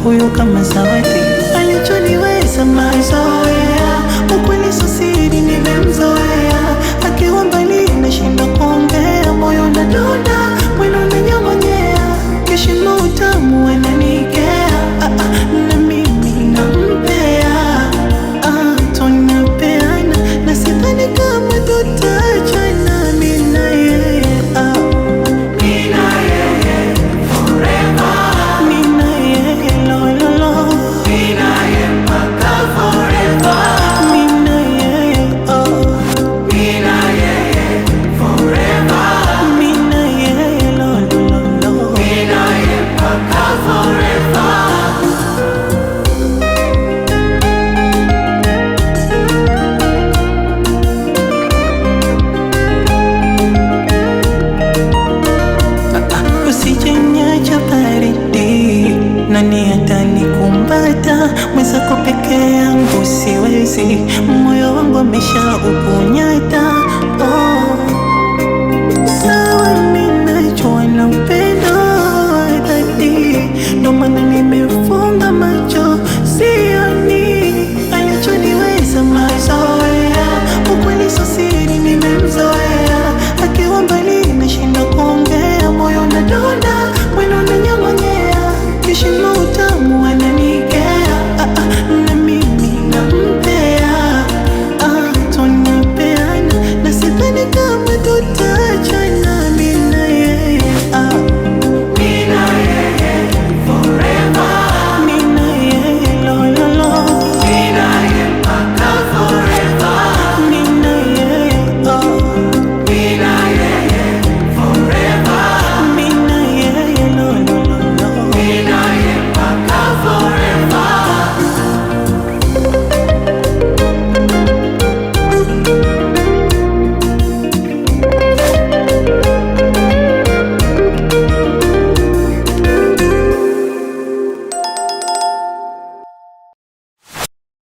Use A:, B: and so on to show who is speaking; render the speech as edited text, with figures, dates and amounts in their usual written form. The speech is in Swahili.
A: huyo kama zawadi, alichoniweza mazoea, ukweli sio siri, nimemzoea. Akiwa mbali nashinda kuongea, moyo unadunda, mwili unanyong'onyea, kishindo utamu ananikea, na mimi nampea, tunapeana, na sidhani kama tutaachana, mimi na yeye, mimi na yeye forever, mimi na yeye lo lo lo, mimi na yeye mpaka forever, mimi na yeye mimi na yeye forever, mimi na yeye lo lo lo, mimi na yeye mpaka forever. Usijeniacha baridi, nani atanikumbata? Mwenzako peke yangu siwezi, moyo wangu ameshaukunyata.